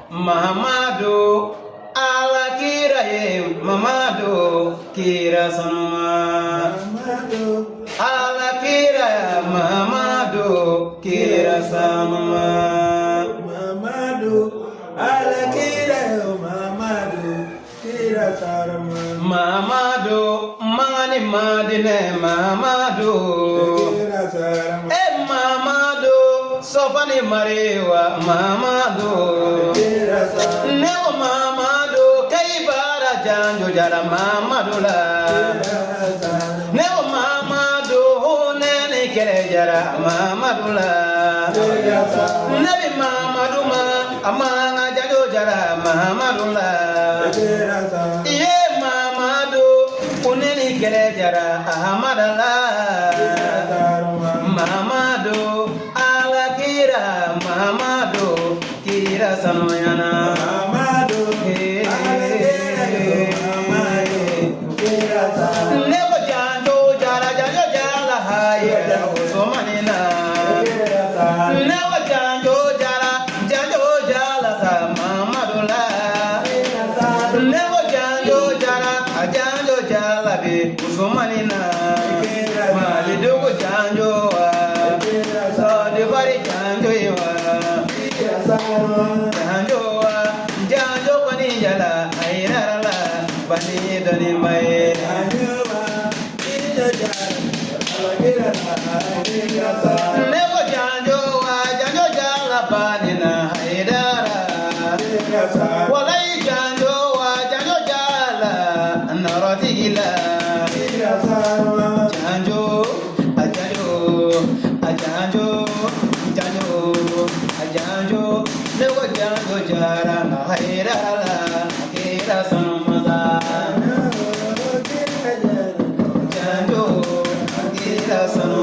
Mahamadu ala kira ye Mamadu kira sanuma ala kira Mamadu kira sanuma ala kira Mamadu kira sanuma Mamadu mani madine Mamadu Mamadu sofani mariwa Mamadu Neo Mamadu kaibara janjo jara Mamadu la Neo Mamadu nene kere jara Mamadu la Nabi Mamadu ma amanga janjo jara Mamadu la Ye Mamadu unene kere jara Ahmadu la Mamadu ala kira Mamadu kira sanoyana Mamadu Nebo janjo jara haya usomanina Nebo janjo jara sa Mamadu la Nebo janjo jara be usomanina Malidogo janjo Bari janjo iwa janjo kwani jala airala bani dani mai nebo janjo jala bani na airala walai janjo jala narotigila janjo Janjo, never janjo jara na hairala, kira sanmaza. Janjo, kira sanmaza.